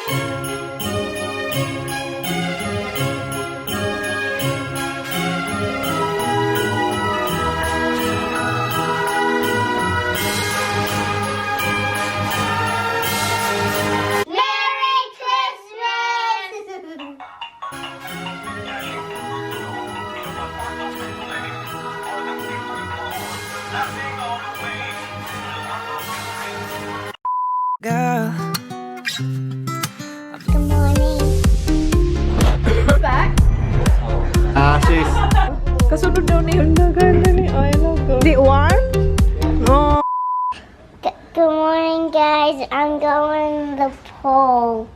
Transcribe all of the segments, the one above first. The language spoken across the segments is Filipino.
Girl. Good morning. Back? Sis. Kasunod daw ni Hulda, girl. Ay, no, di warm? No. Good morning, guys. I'm going to the pool.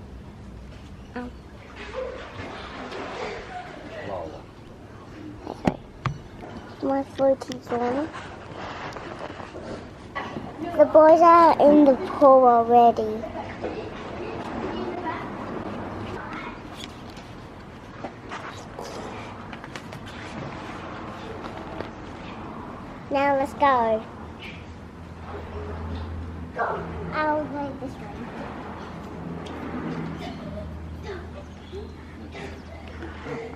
My foot is on. The boys are in the pool already. Now let's go. I'll play this one.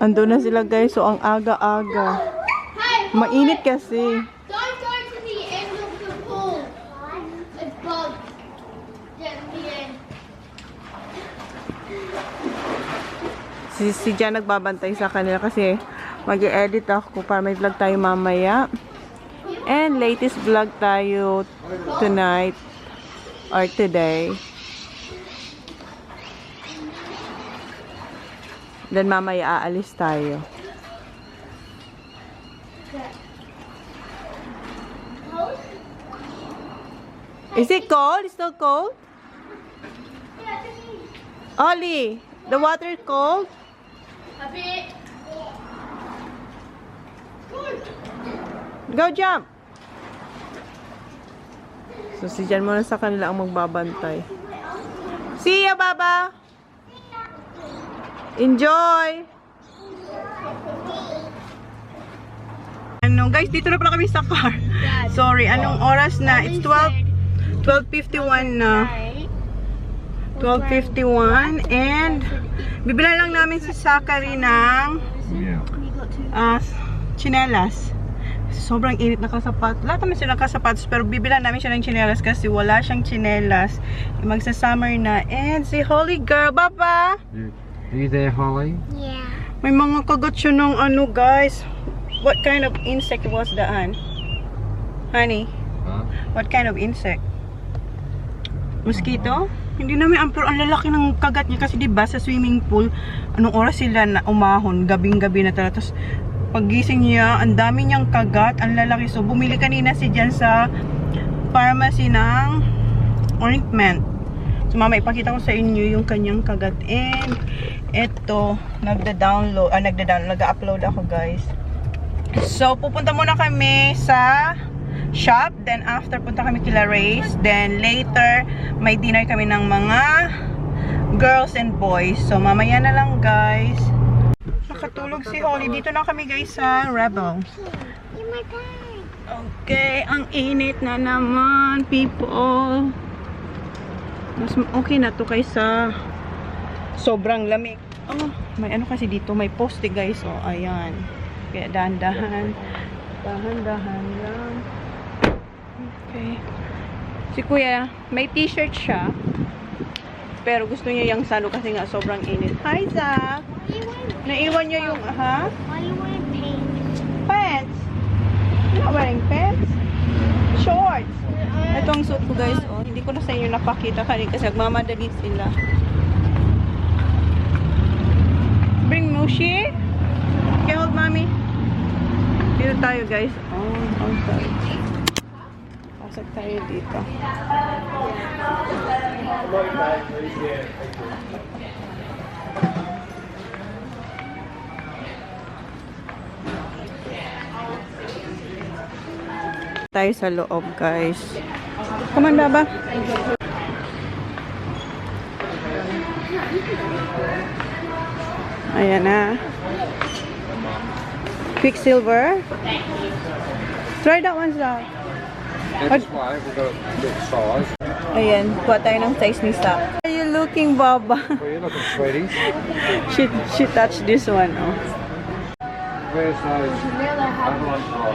Ando na sila, guys. So, ang aga-aga. Mainit kasi. Don't go to the end of the pool. It's bugs. Get to the end. Si Jan nagbabantay sa kanila kasi mag-i-edit ako para may vlog tayo mamaya. And latest vlog tayo tonight or today. Then mamaya aalis tayo. Is it cold? It's still cold? Ollie, the water is cold? A bit. Go jump! So si Jan muna sa kanila ang magbabantay. See ya, Baba! Enjoy! Ano, guys, dito na pala kami sa car. Sorry, anong oras na? It's 12:51 na. 12:51 and bibila lang namin si Zachary ng tsinelas. Sobrang init na kasapat. Lahat naman sila kasapatos pero bibila namin siya ng tsinelas kasi wala siyang tsinelas. Magsa-summer na. And si Holly girl, Papa! Are you there, Holly? Yeah. May mga kagat siya ng ano, guys. What kind of insect was that? Honey? Huh? What kind of insect? Mosquito? Hindi namin pero ang lalaki ng kagat niya kasi diba sa swimming pool, anong oras sila na umahon, gabing-gabi na talaga. Tapos paggising niya, ang dami niyang kagat, ang lalaki. So bumili kanina si Jan sa pharmacy ng ointment. So mama, ipakita ko sa inyo yung kanyang kagat. And eto, nagda-upload ako, guys. So pupunta muna kami sa shop, then after punta kami kila Ray's, then later may dinner kami ng mga girls and boys. So mamaya na lang, guys. Nakatulog si Holly. Dito na kami, guys, sa Rebel. Okay, ang init na naman, people. Mas okay na to kaysa sobrang lamig. Oh, may ano kasi dito, may poste, guys. So ayan. Kaya dahan-dahan lang. Okay. Si Kuya, may t-shirt siya. Pero gusto niya yung salo kasi nga sobrang init. Hi, Zach! Naiwan niya yung, ha? Why are you wearing pants? Pants? You're not wearing pants? Shorts! Ito ang suit ko, guys. Oh, hindi ko na sa inyo napakita kanina kasi nagmamadali sila. Bring Mushi. Okay, hold, mommy. Dito tayo, guys. Oh, outside. Pasok tayo dito. Tayo sa loob, guys. Come on, Baba. Ayan na. Quicksilver. Try that one, Zach. This way, we've got a bit of size. Ayan, kuha tayo ng size ni Zach. Are you looking, Baba. Where you looking, sweetie? She touched this one. Oh. Where's those other ones for?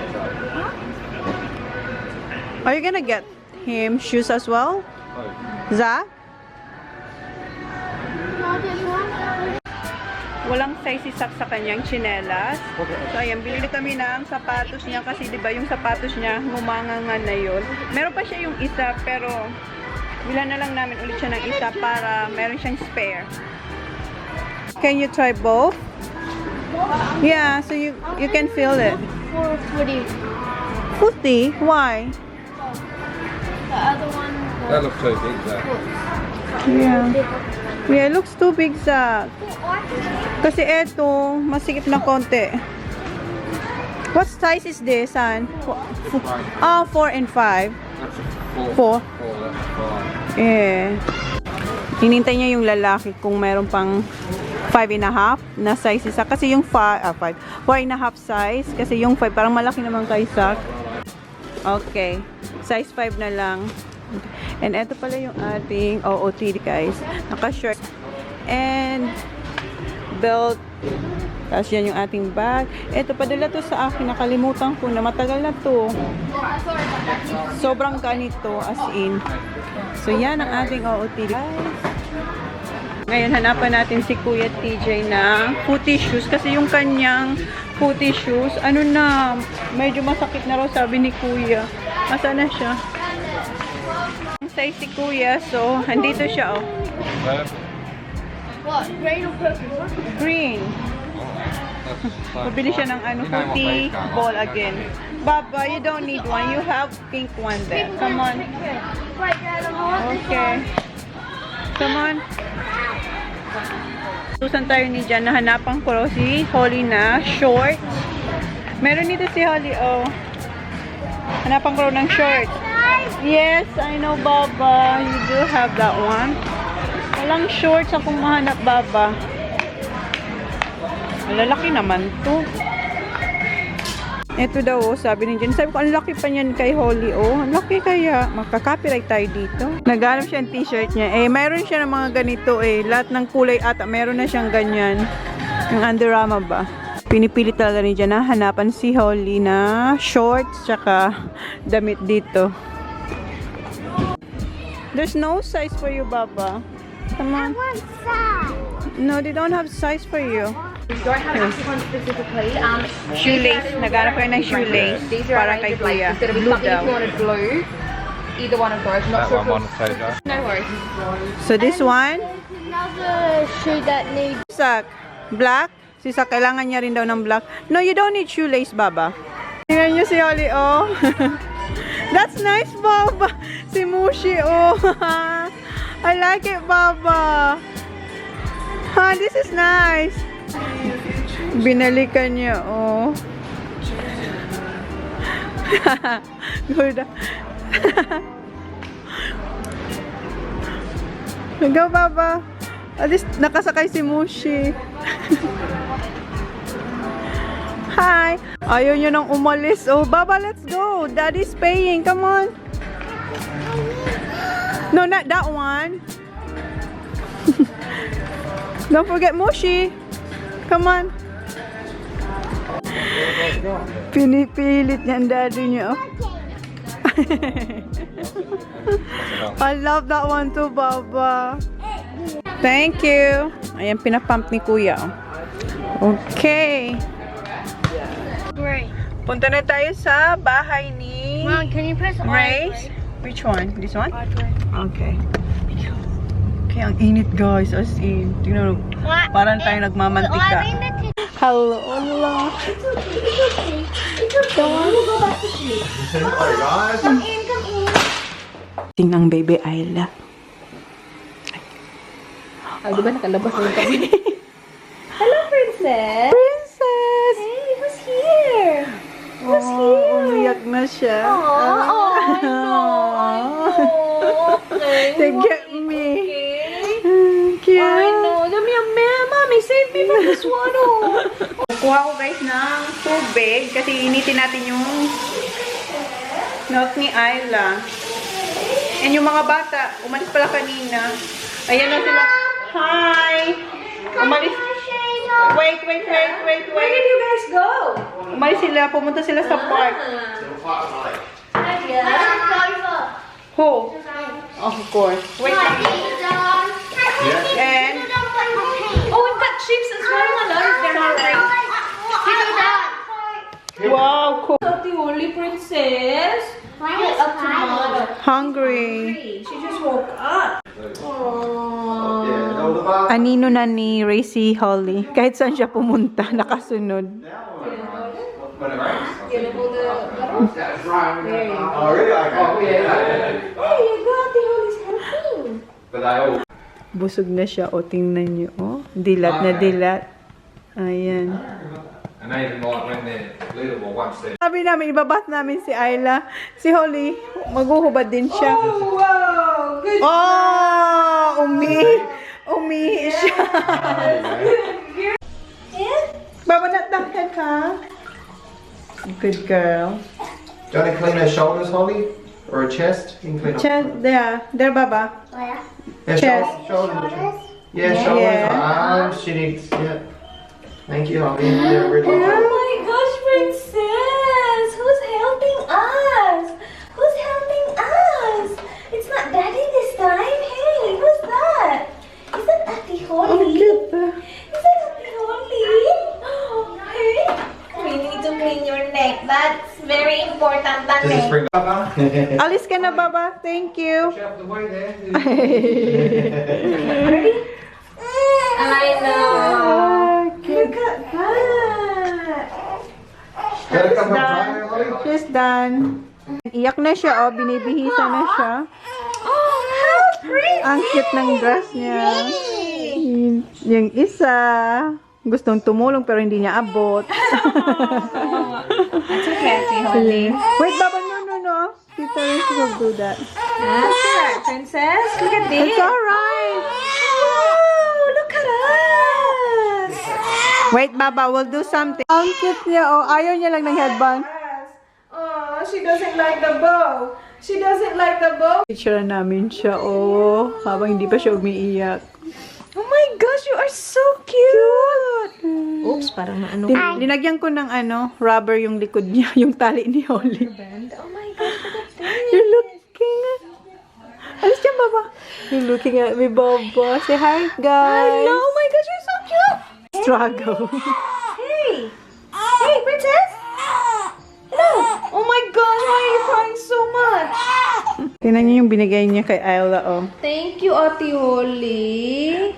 Are you gonna get him shoes as well? Za? Walang size si Sak sa kanyang tsinelas. So, ayan, bilili kami ng sapatos niya kasi, di ba, yung sapatos niya, humangangan na yun. Meron pa siya yung isa, pero bilan na lang namin ulit siya ng isa para meron siyang spare. Can you try both? Yeah, so you can feel it. For footy. Footy? Why? The other one. That looks too big, though. Yeah. Yeah, it looks too big, Zach. Kasi eto, masikip na konti. What size is this, son? 4 and 5. That's a 4. 4. 4, that's 5. Yeah. Hinintay niya yung lalaki kung meron pang 5.5 na size isa. Kasi yung 4.5 size. Kasi yung 5 parang malaki naman kay Zach. Okay. Size 5 na lang. And eto pala yung ating OOTD, guys. Naka-shirt. And belt. Tapos yan yung ating bag. Eto, padala to sa akin. Nakalimutan ko na. Matagal na to. Sobrang ganito, as in. So, yan ang ating OOTD, guys. Ngayon, hanapan natin si Kuya TJ na footy shoes. Kasi yung kanyang footy shoes, ano na, medyo masakit na raw, sabi ni Kuya. Asa na siya? Ang size si Kuya, so, andito siya, oh. What? Green or purple? Green. Pabili siya ng ano, footy ball again. Baba, you don't need one. You have pink one there. Come on. Right, Dad, I want this Okay. Come on. Susan tayo ni Jan. Nahanapan ko raw si Holly na short. Meron dito si Holly, oh. Hanapan ko raw ng short. Yes, I know, Baba. You do have that one. Walang shorts akong mahanap, Baba. Malalaki naman to. Ito daw, oh, sabi ni Jen. Sabi ko, ang laki pa niyan kay Holly, oh. Ang laki kaya. Magka-copyright tayo dito. Naghanap siya ng t-shirt niya. Eh, mayroon siya ng mga ganito, eh. Lahat ng kulay ata, meron na siyang ganyan. Yung Under Armour ba? Pinipili talaga ni Jen na hanapan si Holly na shorts, tsaka damit dito. There's no size for you, Baba. Come on. One side. No, they don't have size for you. We don't have actually one specifically. Shoelace. Naghanap kayo ng shoelace. These are Para kay range of like, Kuya. it's going to be Blue something daw. if you wanted blue. Either one of those. Not That sure one if on the it's... No worries. So this one, Another shoe that needs. Sak, black. Si Sak, kailangan niya rin daw ng black. No, you don't need shoelace, Baba. Tingnan niyo si Holly, oh. That's nice, Baba. Si Mushi, oh. I like it, Baba. Ha, this is nice. Binalikan niya, oh. Good. Go, Baba. At least nakasakay si Mushi. Hi. Ayaw niyo nang umalis. Oh, Baba, let's go. Daddy's paying. Come on. No, not that one. Don't forget Mushi. Come on. Pinipilit niya ang daddy niya. Oh. I love that one too, Baba. Thank you. Ayan, pinapump ni Kuya. Okay. Great. Punta na tayo sa bahay ni Mom, can you press Grace. Which one? This one? I3? Okay. Okay, ang init, guys. As in, tingnan mo. Parang tayo nagmamantika. Hello, Allah. Tingnan baby Isla. Oh, di ba nakalabas na yung kami? Hello, Princess! Princess! Hey, who's here? Who's here? Umiyak na siya. Okay. They get me. Okay. Cute. I know. Mommy, save me from this one. Oh. Kuha ko guys ng tubig kasi initin natin yung milk ni Isla. And yung mga bata, umalis pala kanina. Ayan na sila. Hi! Umalis. Wait. Where did you guys go? Umalis sila. Pumunta sila sa park. Who? Of course. Wait. And Oh, we've got chips as well. They're hungry. wow, cool. The only princess. You're up to mother. Hungry. She just woke up. Aww. Anino na ni Racy Holly. Kahit saan siya pumunta, nakasunod. You know the There you go. Oh, really? Okay. There you go. The Holly's helping. But they all. Busog na siya. O, tingnan niyo. O, dilat na dilat. Ayan. And they even like when they're little or once they're. Sabi namin, ibabat namin si Isla. Si Holly, maghuhubad din siya. Oh, wow. Good. Oh! Umihi siya. Babanat-dahan ka. Good girl. Do you want to clean her shoulders, Holly? Or her chest? You can clean up. Chest, there, Baba. Yeah, chest. shoulders. Yeah, shoulders, Yeah. arms, she needs, yeah. Thank you, Holly. Yeah, really Oh good. my gosh, princess! Who's helping us? Who's helping us? It's not Daddy this time. Hey, who's that? Is that Auntie Holly? Is that Auntie Holly? Hey, we need to clean your neck. That's very important, Does this Daddy. bring Baba? Alis ka na, Baba. Thank you. Out the way there. I know. Look at that. Gotta come Done. from Bahay, Holly? She's done. Iyak na siya, oh. Binibihisa na siya. Oh, how pretty! Ang cute ng dress niya. Yung isa, gustong tumulong pero hindi niya abot. That's okay, Auntie Holly. Wait, Baba, no. Tita Rin will do that. That's right, princess. Look at this. It's alright. Wow, look at us. Wait, Baba, we'll do something. Ang cute niya, oh. Ayaw niya lang ng headband. Oh, she doesn't like the bow. She doesn't like the bow. Picture namin siya, oh. Habang hindi pa siya umiiyak. Oh my gosh, you are so cute. Oops, parang naano. Linagyan ko ng rubber yung likod niya, yung tali ni Holly. Oh my gosh, look at this. You're looking at... Alis dyan, Baba. You're looking at me, Baba. Say hi, guys. No, oh my gosh, you're so cute. Struggle. Hey. Hey, princess. Hello. Oh my gosh, why are you crying so much? Tingnan niyo yung binigay niya kay Isla, oh. Thank you, Ate Holly.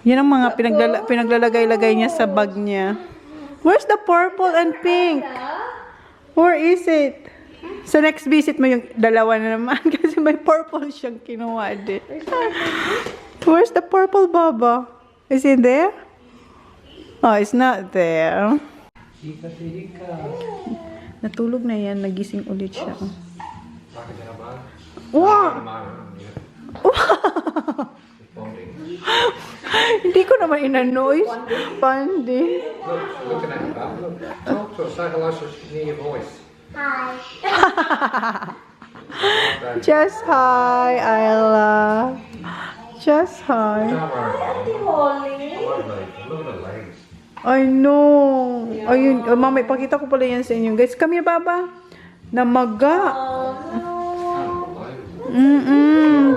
Yan ang mga pinaglalagay-lagay niya sa bag niya. Where's the purple and pink? Where is it? Sa next visit mo yung dalawa na naman kasi may purple siyang kinuha din. Where's the purple, Baba? Is it there? Oh, it's not there. Natulog na yan. Nagising ulit siya. Oh. Wow! Hindi ko naman ina-noise. Pandi. Looking at you, Bob. Look. Talk to her. Say hello so she can hear your voice. Just hi, Isla. Just hi. Don't worry, Bob. Holly. Look at the legs. I know. Ayun. Oh, mama, ipakita ko pala yan sa inyo. Guys, come here, Baba. Namaga.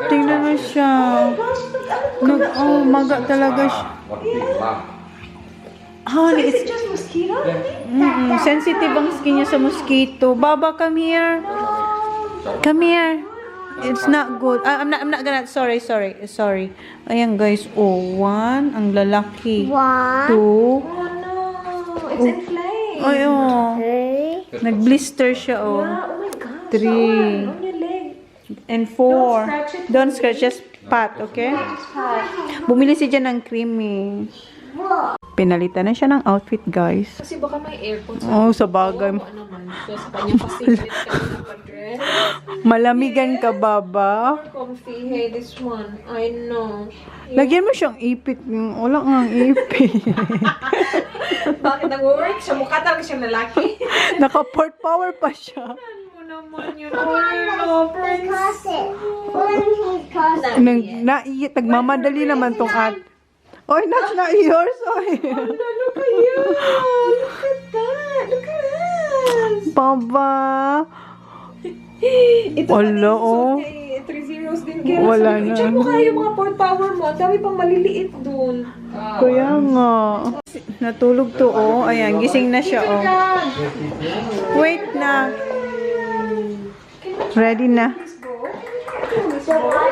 Tingnan na siya. Maga talaga siya. What a big lump. Honey, it's Just mosquito? sensitive ang skin niya sa mosquito. Baba, come here. Come here. It's not good. I'm not gonna. Sorry. Ayan, guys. Oh, 1. Ang lalaki. 2. Oh no, it's inflamed. Ay, oh. Nag-blister siya, oh. Oh my gosh. 3. On your leg. And 4. scratch it. Don't scratch. Just pat, okay? Bumili si Jan ng creamy. Pinalitan na siya ng outfit, guys. Kasi baka may aircon sa Oh, sa bagay. ano naman. So, sa kanya pasingit ka na pa-dress. Malamigan ka, Baba. Comfy. Hey, this one. I know. Lagyan mo siyang ipit. Wala nga ang ipit. Bakit nag-work? Siya mukha talaga siyang lalaki. Naka-port power pa siya. Ano mo naman yun. They cross it. Please cross it. Nagmamadali naman tong at. Oy, that's not yours. Oy. Look at you. Look at that. Look at us. Baba. Ito Wala, oh. 3 zeros din. Kaya Wala sabi ko, na. i-check mo kaya yung mga port power mo. Ang dami pang maliliit dun. Kaya nga. Natulog to, oh. Ayan, gising na siya, oh. Wait na. Ready na.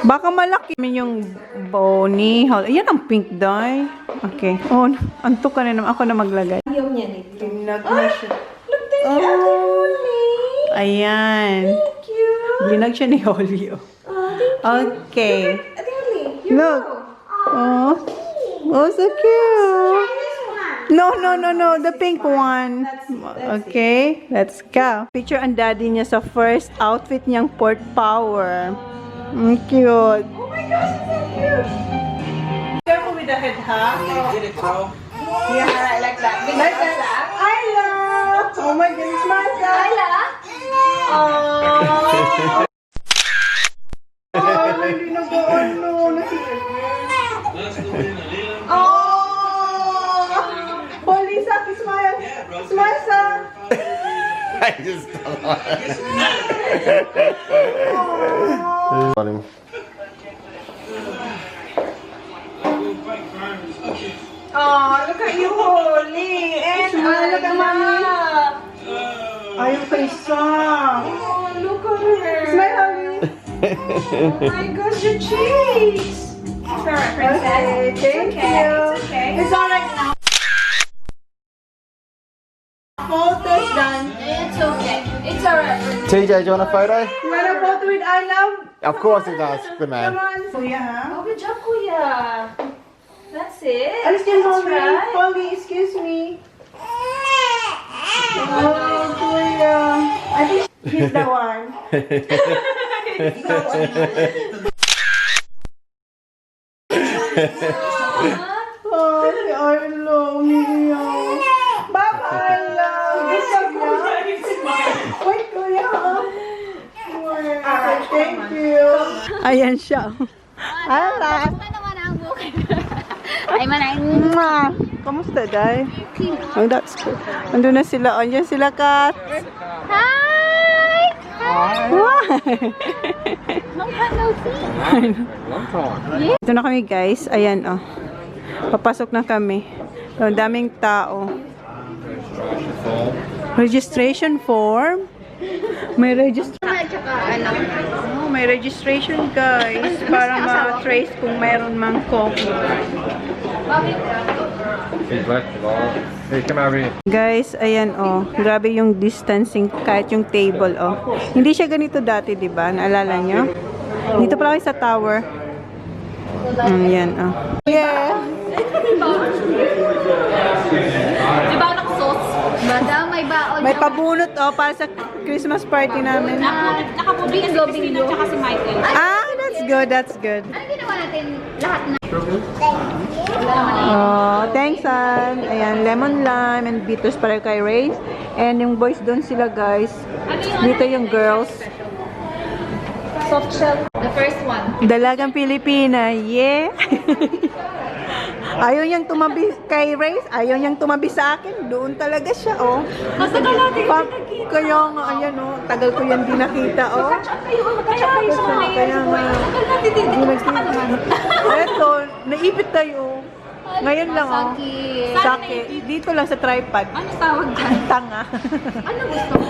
Baka malaki yung bony. Ayan ang pink dye. Okay. Oh, antok ka na naman. Ako na maglagay. Ayaw niya nito. Tinag na siya. Look, thank you, Ate Holly. Ayan. Thank you. Binag siya ni Holly, oh. Okay. Ate Holly, you Look. Oh. Oh, so cute. No. The pink one. Okay. Let's go. Picture ang daddy niya sa first outfit niyang port power. Cute. Oh my gosh, it's so cute. Careful with the head, ha? Get it, bro. Yeah, like that. Like that. Isla! Oh my goodness, Martha! Isla? Oh! Oh, hindi na ba ano? Oh! Holy Saki, smile! Smile, son! I just don't want it. Oh, look at you, Holy! And look at mommy! Ayaw kay Sam! Oh, look at her. Smile, Holy! Oh my gosh, your cheeks. It's alright, princess. Okay, thank you. It's okay. It's alright now. Photo's done. It's okay. It's alright. TJ, do you want a photo? You want a photo with I love? Of course he does. Good Come man. on. Kuya, ha? Oh, good job, Kuya. That's it. Alis din, That's Holly. right. Holly, excuse me. Oh, Kuya. I think he's the one. Oh, si Arlo. Umiiyak. Bye-bye, love. Good job, Kuya. Wait, Kuya. Alright, thank you. Ayan siya. Ala. Ay, manay. Mwah! Kamusta, Day? Oh, that's good. Andun na sila. Andyan sila, Kat. Hi! Why? Long time no see. Long time. Ito na kami, guys. Ayan, oh. Papasok na kami. Ang daming tao. Registration form? May registration. Oh, may registration, guys. Para ma-trace kung mayroon mang coffee. He's left it all. Hey, come over here. Guys, ayan, oh. Grabe yung distancing kahit yung table, oh. Hindi siya ganito dati, di ba? Naalala nyo? Dito pala kayo sa tower. Yan, oh. Yeah! Di ba anak sauce? Madam, may baon. May pabunot, oh, para sa Christmas party namin. Nakapubing si Christina at si Michael. Ah, that's good, that's good. Ano ginawa natin lahat na? Oh, thanks, Ann. Ayan, lemon lime and bitters para kay Ray. And yung boys doon sila, guys. Dito yung girls. Soft shell. The first one. Dalagang Pilipina, yeah! Ayaw niyang tumabi kay Ray, ayaw niyang tumabi sa akin. Doon talaga siya, oh. Matagal natin Kaya nga, ayan, oh. Tagal ko yan di nakita, oh. Magkachap kayo sa mga Kaya nga. Tagal natin din. Di nagkita. Eto, naipit tayo. Ngayon lang, oh. Sakit. Sakit. Dito lang sa tripod. Ano tawag dyan? Tanga. Ano gusto mo?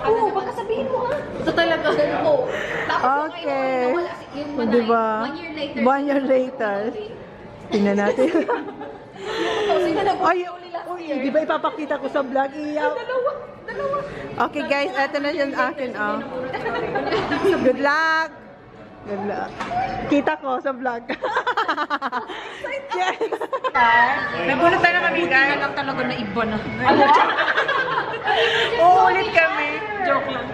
Oo, baka sabihin mo ha. Ito talaga. Oo. Tapos Okay. nawala yung manay. Diba? 1 year later. 1 year later. Tingnan natin. Ay, uy, di ba ipapakita ko sa vlog? Iyaw. Dalawa. Okay guys, eto na yung akin, oh. Good luck! Good luck. Kita ko sa vlog. Yes. Nagulat na kami, guys. Lang talaga na iba na. Uulit kami. Joke lang.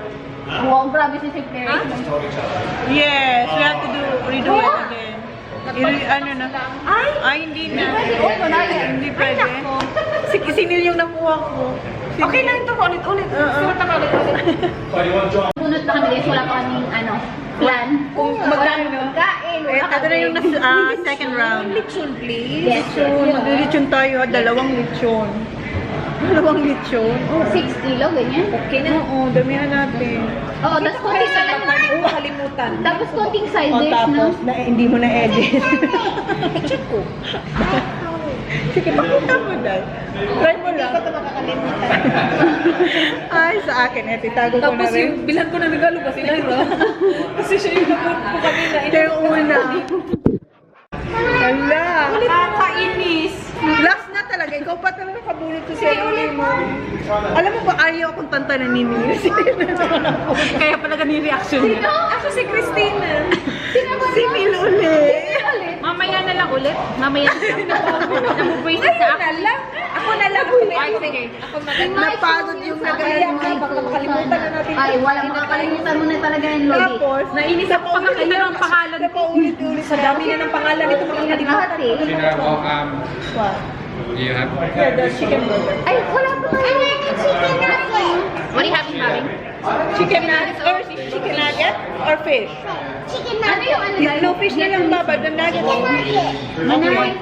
Wow, grabe si Pary. Yes, we have to redo it again. Ano na? Ay, hindi na. Hindi pwede. Sinil yung nakuha ko. Okay lang ito, ulit-ulit. Sulat na ulit-ulit. pa kami guys, wala pa kaming plan. Kung magkano kain, Ito na yung second round. Lechon, please. Lechon. Maglilechon tayo. 2 lechon. 2 lechon. 6 kilo, ganyan. Okay na. Oo, damihan natin. Oo, tapos konting Makalimutan. Tapos konting side O dish, tapos, no? hindi mo na-edit. Check ko. Sige, pakita mo dahil. Try mo lang. Hindi ko ito makakalimutan. Ay, sa akin. Itago ko na rin. bilan ko na regalo ba sila, bro? Kasi siya yung nabot ko kanina. Ito yung una. Hala. Nakakainis. Last na talaga. Ikaw pa talaga kabunot sa sarili mo. Alam mo ba, ayaw akong tantanan ni Mil. Kaya pala ganun yung reaction niya. Ako si Christina. Si Mil ulit. Mamaya na lang ulit. Mamaya na lang. Nabubraces na ako. Ako na lang. Ay, sige. Ako Napagod yung nagaling. Baka makalimutan na natin. Ay, wala makakalimutan mo na talaga yung Lodi. Tapos, Nainis ako pagkakita ng pangalan ko. Paulit-ulit. Sa dami na ng pangalan ito makakalimutan. Gina, well, What? do you have? Yeah, the chicken burger. Ay, wala pa tayo. What are you having, Mami? Chicken nuggets or chicken nugget or fish? Chicken Ano yung ano dahil? No fish na lang baba, the nugget. Manay.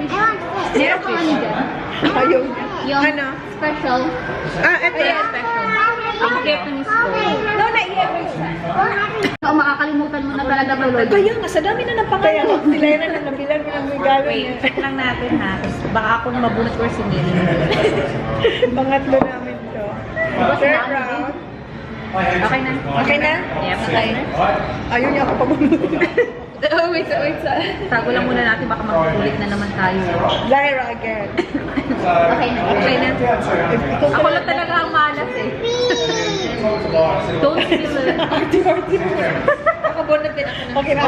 Meron kang ano dyan? Ayaw niya. Yung Ano? special. Ito yan. Special. Ang Japanese ko. No, naiyak. So, makakalimutan mo na talaga ba, Lodi? Kaya nga, sa dami na ng pangalan. Sila na lang, nabilan mo ng regalo niya. Check lang natin ha. Baka ako mabunot or si Mili. Pangatlo namin to. Third round. Okay na? Okay na? Yep, okay na. Ayaw niya ako pabunot. Wait. Tago lang muna natin, baka makukulit na naman tayo. Lyra again. Okay na. Okay na. Ako lang talaga ang malas eh. Don't feel it. Ako bunot din ako na. Okay na.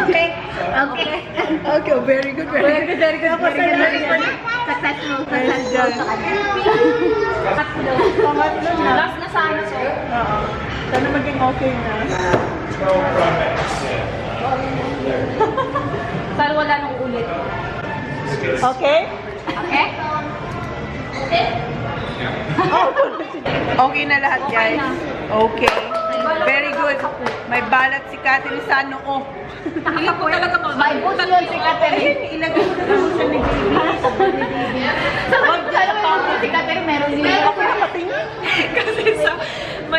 Okay. Okay. Okay, very good. Very good. Successful sa kanya. Pangatlo na. Last na sana so. Oo. Sana maging okay na. Sana wala nang ulit. Okay? Okay? Okay na lahat, guys. Okay. Very good. May balat si Catherine sa noo. Hindi po talaga mo. May buto yun si Catherine. Ilagay mo na lang siya ni baby. Wag dyan pa si Catherine meron din. Ako na patingin. Kasi sa...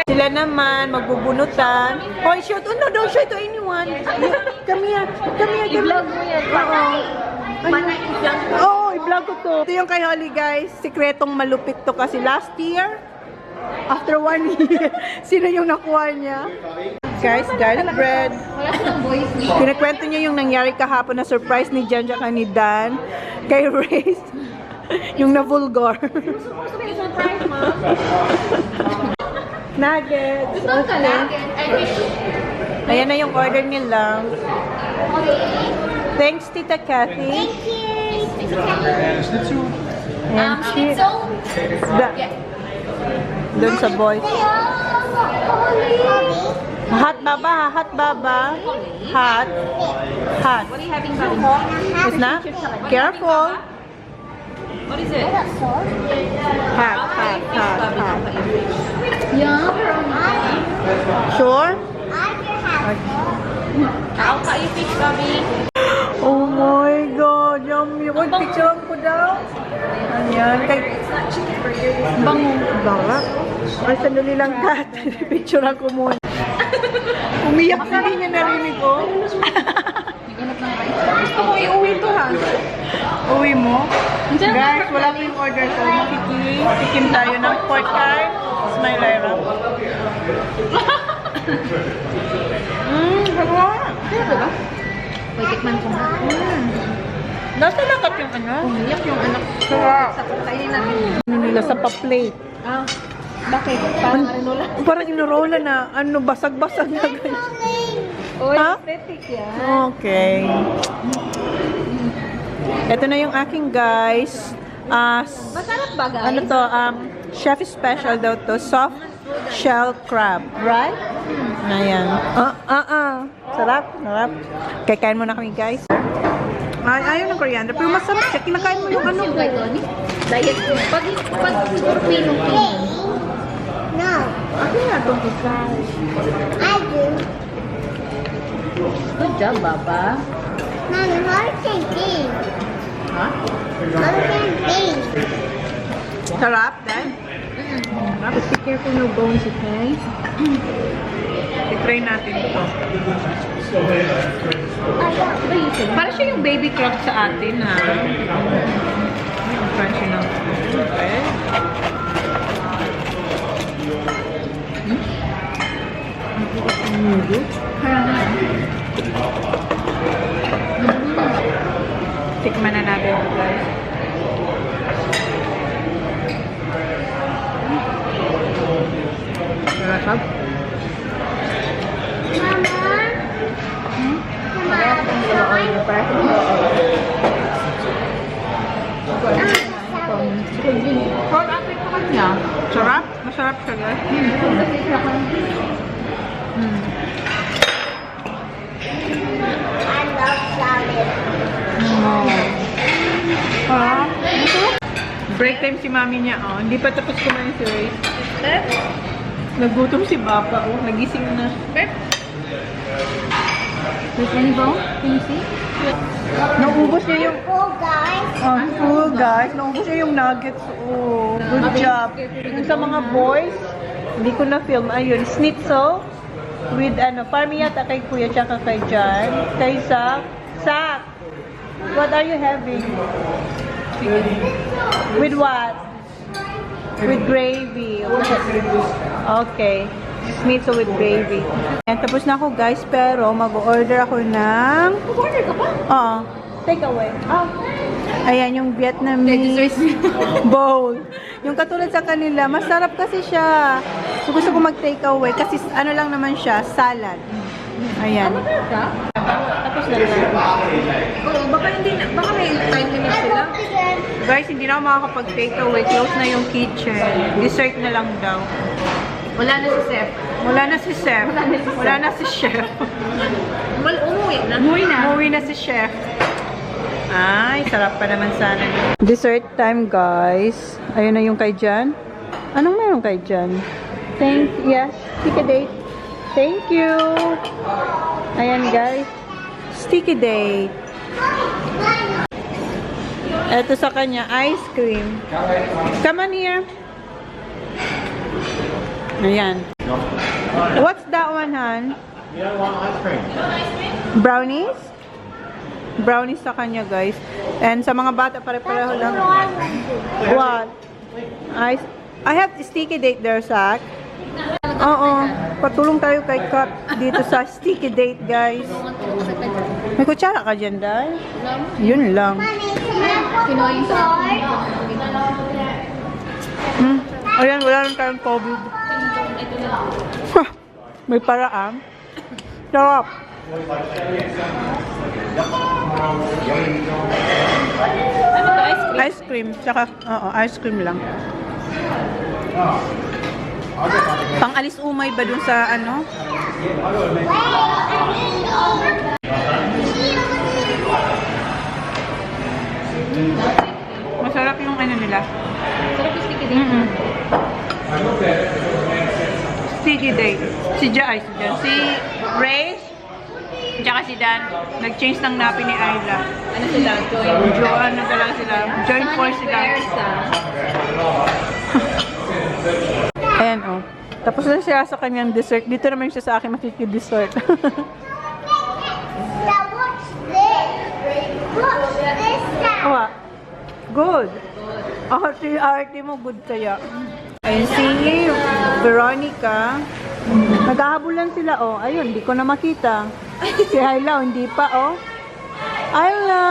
Sila naman, magbubunutan. Hoy, shoot. Oh, no, don't show it to anyone. Come here. I-vlog mo yan. Oo. Mana i-vlog mo. Oo, i-vlog ko to. Ito yung kay Holly, guys. Sikretong malupit to kasi last year, after 1 year, sino yung nakuha niya? Guys, garlic bread. Wala silang voice niya. Kinakwento niya yung nangyari kahapon na surprise ni Jan at ni Dan kay Race. Yung na-vulgar. Surprise, ma. Nuggets. Gusto ka lang? I wish. Ayan na yung order nila. Thanks, Tita Kathy. And she... Doon sa boys. Hot baba, hot baba. Hot. Hot. What are you having, Mami? It's not? Careful. What is it? Hot. Yeah. Sure? I'll cut you fish, Bobby. Oh my God, yummy. Wait, picturean ko daw. Ayan. Bango. Bango. Ay, sandali lang, Kat. Picturean ko muna. Umiyak na rin niya narinig ko. Gusto ko iuwi to, ha? Uwi mo? Guys, wala po yung order ko. Makikitikim tayo ng pork pie. Smile, Lyra. Sarap. Diba? Wait, tikman ko na. Nasa lakat yung ano? Umiyak yung anak. Sarap. Kainin natin. Nila sa pa-plate. Ah, bakit? Parang arinola. Parang inurola na. Ano, basag-basag na guys. Oy, Ha? aesthetic yan. Okay. Ito na yung aking guys. Masarap ba, guys? Ano to? Chef special daw to. Soft shell crab. Right? Ayan. Sarap. Sarap. Kakain muna kami guys. Ayaw ng coriander. Pero masarap siya. Kinakain mo yung ano Yung ko. kay Tony? Diet ko. Pag siguro pinong No. Ano na itong isa? I do. Good job, Baba. Mom, how can be? Ha? How can be? Sarap, Dad? Tapos be careful no bones, okay? I-try natin ito. Para siya yung baby crab sa atin, ha? Crunchy na. Okay. Tikman na natin ito, guys. Sarap. Pork apple pa kanya. Sarap? Masarap siya, guys. I love salad. Break time si mami niya, oh. Hindi pa tapos kumain si Ray. Nagutom si Papa, oh. Nagising na. With any bone? Can you see? Naubos niya yung... Oh, guys. Oh, cool, guys. Naubos niya yung nuggets. Oh, good job. Yung sa mga boys, hindi ko na-film. Ayun, schnitzel with ano, parmi yata kay Kuya tsaka kay Jan. Kay Sak. Sak! What are you having? With what? With gravy. Okay. Schnitzel with gravy. And tapos na ako, guys, pero mag-order ako ng... Order ka pa? Oo. Take away. Oh. Ayan, yung Vietnamese bowl. Yung katulad sa kanila, masarap kasi siya. So, gusto ko mag-take away kasi ano lang naman siya, salad. Ayan. Tapos na lang. Oo, baka hindi na, baka may time limit sila. Guys, hindi na ako makakapag-take away. Close na yung kitchen. Dessert na lang daw. Wala na si Seth. Wala na si chef. Wala na si chef. Umuwi na. Umuwi na si chef. Ay, sarap pa naman sana. Dessert time, guys. Ayun na yung kay Jan. Anong meron kay Jan? Yes, sticky date. Thank you. Ayan, guys. Sticky date. Ito sa kanya, ice cream. Come on here. Ayan. What's that one, Han? You don't want ice cream? Brownies? Brownies sa kanya, guys. And sa mga bata, pare-pareho lang. What? I have sticky date there, Sak. Oo. Patulong tayo kay Kat dito sa sticky date, guys. May kutsara ka dyan, Day? Yun lang. Kinuha yung sa Ayan, wala lang tayong COVID. May paraan. Sarap. Ano ba, ice cream? Ice cream. Tsaka, ice cream lang. Pang-alis umay ba dun sa ano? Masarap yung ano nila. Sarap yung sticky date. Sticky date. Si Ray, tsaka si Dan, nag-change ng napi ni Isla. Ano sila? Ano talaga sila? Join force sila. Ayan, oh. Tapos na siya sa kanyang dessert. Dito naman siya sa akin makikidessert. Now watch this. Watch this now. Awa. Good. Arte mo, good kaya. Ayun, si Veronica. Naghahabulan sila, oh. Ayun, hindi ko na makita. Si Hyla, hindi pa, oh. Hyla!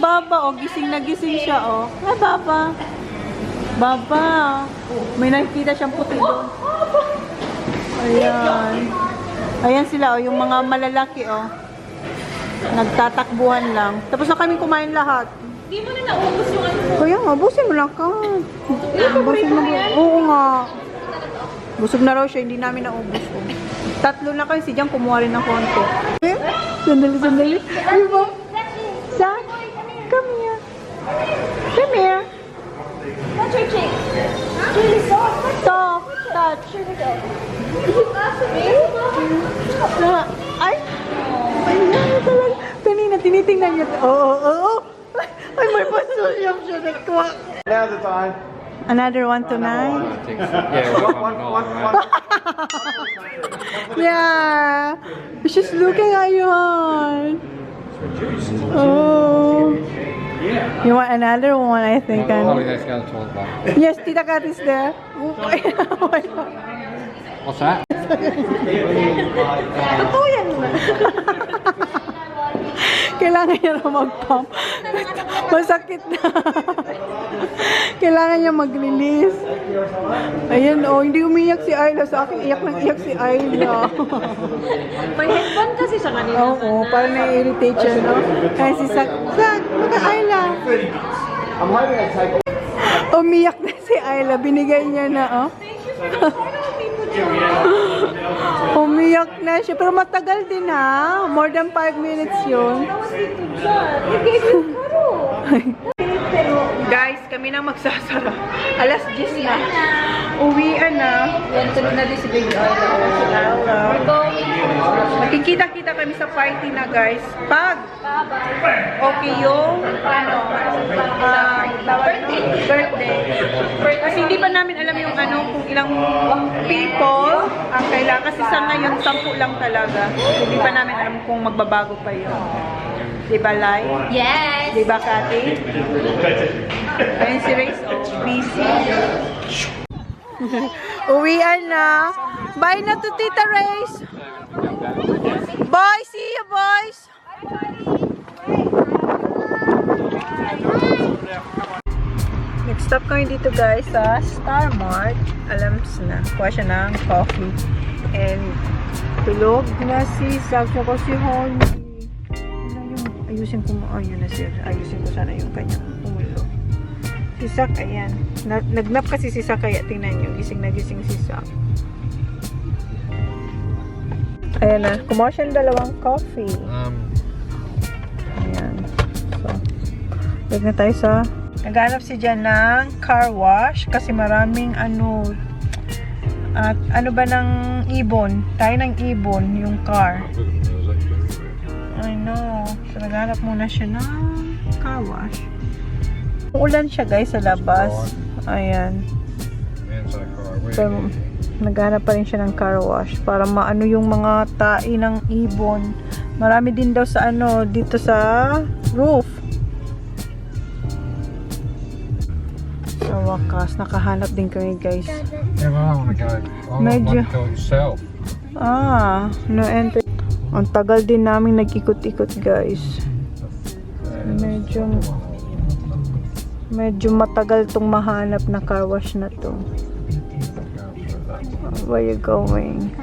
Baba, oh. Gising na gising siya, oh. Ay, Baba. Baba. May nakikita siyang puti doon. Ayan. Ayan sila, oh. Yung mga malalaki, oh. Nagtatakbuhan lang. Tapos na kami kumain lahat. Hindi mo na naubos yung ano. Kaya nga, busin mo lang ka. Busog na ba? Oo nga. Busog na raw siya, hindi namin naubos ko. Tatlo na kayo, si Jan kumuha rin ng konti. Eh? Sandali. Ano ba? Zach, come here. Come here. Touch your cheek. Really soft. Soft touch. Here we go. Ay! Ay, talaga. Kanina, tinitingnan niya. Oo. Ay, may pasosyam siya. Nagkuha. Now's the time. Another 1 to 9? Yeah, one. Yeah. She's looking at you. Oh. You want another one, I think. Holly, let's go to the toilet bowl. Yes, Tita Kat is there. What's that? Totoo yan na. Kailangan niya na mag-pump. Masakit na. Kailangan niya mag-release. Ayan, oh, hindi umiyak si Isla. Sa akin, iyak si Isla. May headphone kasi sa kanila. Oo, parang na-irritate siya, no? Kaya si Sak, baka Isla. I'm hoping I take Umiyak na si Isla. Binigay niya na, oh. Umiyak na siya. Pero matagal din, ha? More than 5 minutes yun. Guys, kami na magsasara. Alas 10 na. Uwian na. Yan, sunod na din si Baby Isla. Magkikita-kita kami sa party na, guys. Pag okay yung birthday. Kasi hindi pa namin alam yung kung ilang people ang kailangan. Kasi sa ngayon, 10 lang talaga. Hindi pa namin alam kung magbabago pa yun. Diba, Lai? Yes! Diba, Kati? Ayun si Race, busy. Uwian na. Bye na to Tita Race. Bye, see you, boys. Next stop kami dito, guys, sa Star Mart. Alams na. Kuha siya ng coffee. And tulog na si Sakya ko si Holly. Ayusin ko na sir. Ayusin ko sana yung kanyang ulo. Si Sak, ayan. Nagnap kasi si Sak, kaya tingnan nyo. Gising na gising si Sak. Ayan na. Kumuha siya ng 2 coffee. Ayan. So, wait na tayo sa... Naghanap si Jan ng car wash kasi maraming at ano ba ng ibon? Tayo ng ibon, yung car. I know. So, naghanap muna siya ng car wash. Ulan siya, guys, sa labas. Ayan. So, naghanap pa rin siya ng car wash para maano yung mga tai ng ibon. Marami din daw sa dito sa roof. Sa wakas, nakahanap din kami, guys. Yeah, well, I want to go. I Medyo. want to go itself. No entry. Ang tagal din namin nag-ikot-ikot, guys. Medyo matagal tong mahanap na car wash na to. Where you going?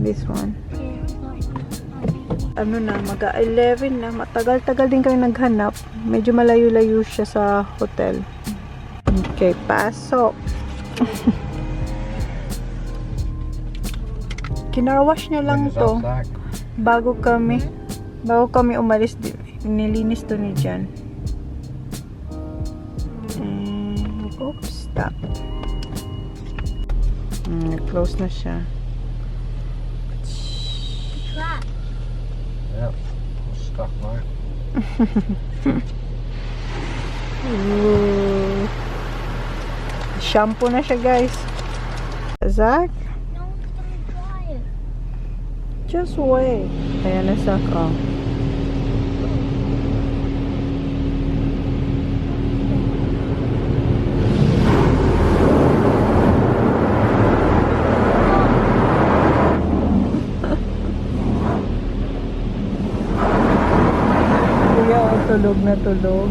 This one. Mag-11 na. Matagal-tagal din kami naghanap. Medyo malayo-layo siya sa hotel. Okay, pasok. Kinarwash niya lang to. Bago kami umalis, nilinis to ni Jan. Oops, stop. Close na siya. Yep, stuck, mate. Ooh. Shampoo na siya, guys. Zach? Just wait. Ayan na, Zach. Oh. Kuya, tulog na tulog.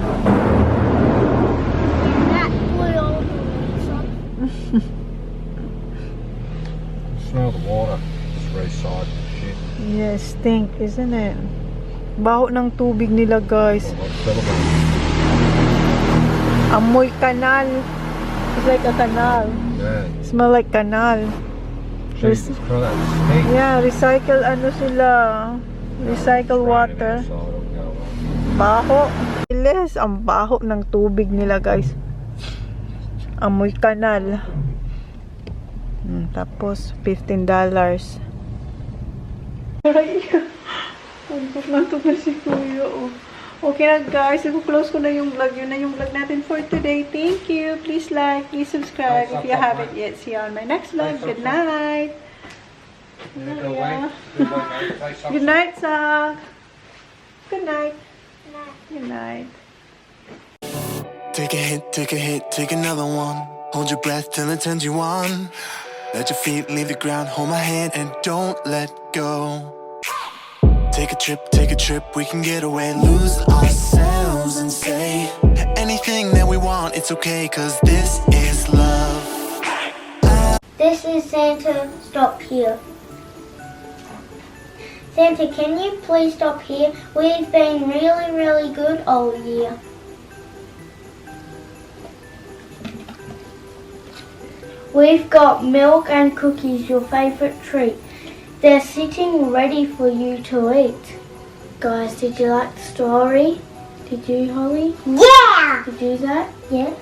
Smell the water. It's recycled shit. Yes, stink, isn't it? Baho ng tubig nila, guys. Amoy kanal. It's like a canal. Yeah. Smell like canal. Jesus Christ, that stink. Yeah, recycle sila. Recycle water. Baho. Iles, ang baho ng tubig nila, guys. Amoy kanal. Tapos, $15. Aray, mantok na si Kuya, oh. Okay na guys, i-close ko na yung vlog. Yun na yung vlog natin for today. Thank you. Please like, please subscribe if you haven't yet. See you on my next vlog. Good night. Good night, Sa. Good night. Good night. Take a hit, take another one. Hold your breath till it turns you on. Let your feet leave the ground, hold my hand and don't let go. Take a trip, we can get away. Lose ourselves and say anything that we want, it's okay, cause this is love. This is Santa. Stop here. Santa, can you please stop here? We've been really, really good all year. We've got milk and cookies, your favourite treat. They're sitting ready for you to eat. Guys, did you like the story? Did you, Holly? Yeah! Did you do that? Yeah.